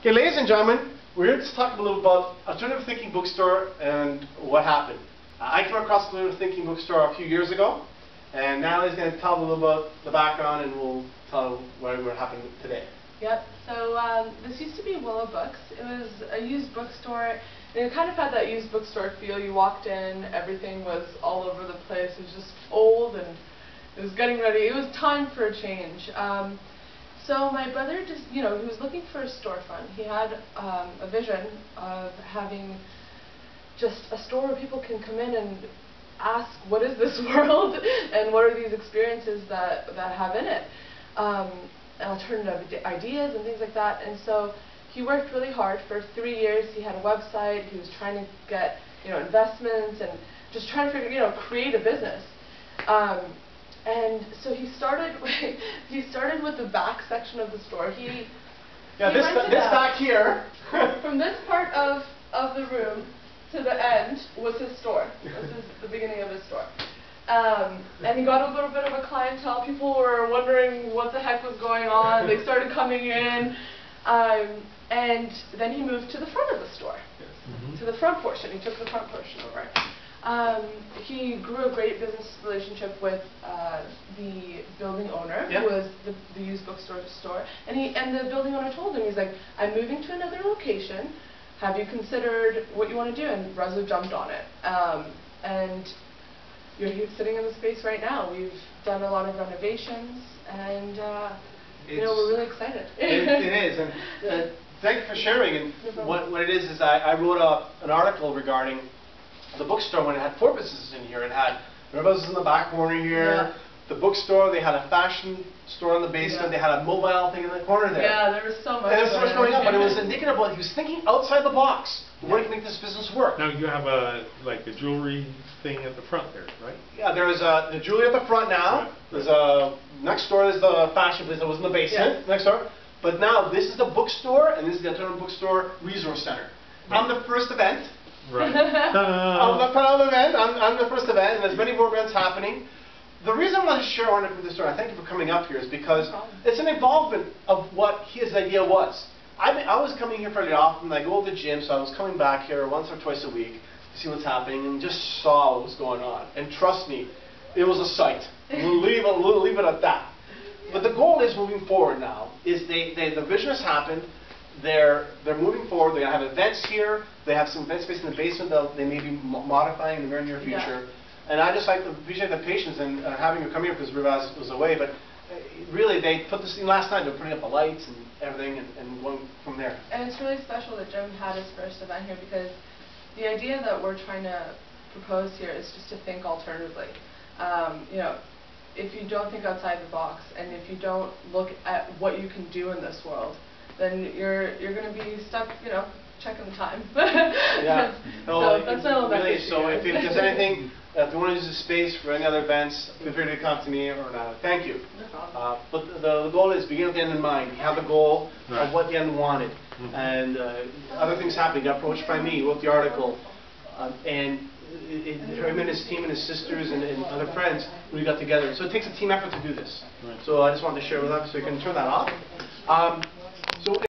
Okay, ladies and gentlemen, we're here to talk a little about Alternative Thinking Bookstore and what happened. I came across Alternative Thinking Bookstore a few years ago, and Natalie's going to tell a little about the background, and we'll tell what happened today. Yep, so this used to be Willow Books. It was a used bookstore, and it kind of had that used bookstore feel. You walked in, everything was all over the place. It was just old, and it was getting ready. It was time for a change. So my brother just, he was looking for a storefront. He had a vision of having just a store where people can come in and ask, what is this world, and what are these experiences that have in it, alternative ideas and things like that. And so he worked really hard for 3 years. He had a website. He was trying to get investments and just trying to create a business. And so he started with the back section of the store. This back here. From this part of the room to the end was his store. This is the beginning of his store. And he got a little bit of a clientele. People were wondering what the heck was going on. They started coming in. And then he moved to the front of the store, to the front portion. He took the front portion over. He grew a great business relationship with the building owner, who was the used bookstore store. And the building owner told him, he's like, I'm moving to another location. Have you considered what you want to do? And Rezo jumped on it. And you're here sitting in the space right now. We've done a lot of renovations, and we're really excited. It is. And thank you for sharing. And what it is I wrote an article regarding the bookstore when it had 4 businesses in here. It had Rivers in the back corner here, the bookstore, they had a fashion store in the basement, they had a mobile thing in the corner there. Yeah, there was so much. And there was so much going on, but it was indicative of, he was thinking outside the box. Where can make this business work? Now you have a jewelry thing at the front there, right? Yeah, there is the jewelry at the front now. Right. There's next door is the fashion place that was in the basement, next door. But now this is the bookstore, and this is the Alternative Bookstore Resource Center. I'm the first event. Right. I'm the first event, and there's many more events happening. The reason I want to share on it with this story, I thank you for coming up here, is because it's an involvement of what his idea was. I was coming here fairly often. I go to the gym, so I was coming back here once or twice a week to see what's happening, and just saw what was going on. And trust me, it was a sight. We'll leave it at that. But the goal is moving forward now. The vision has happened. They're moving forward. They have events here. They have some event space in the basement that they may be modifying in the very near future. And I just like to appreciate the patience and having you come here, because Rivaz was away. But really, they put this in last night. They're putting up the lights and everything and going from there. And it's really special that Jim had his first event here, because the idea that we're trying to propose here is just to think alternatively. If you don't think outside the box, and if you don't look at what you can do in this world, then you're going to be stuck, checking the time. Yeah. So that's not all that really. So if there's anything, if you want to use the space for any other events, feel free to come to me or not. Thank you. No problem. But the goal is begin with the end in mind. You have the goal of what the end wanted, and other things happening. Got approached by me, wrote the article, and him and his team and his sisters and other friends, we got together. So it takes a team effort to do this. So I just wanted to share with them, so you can turn that off.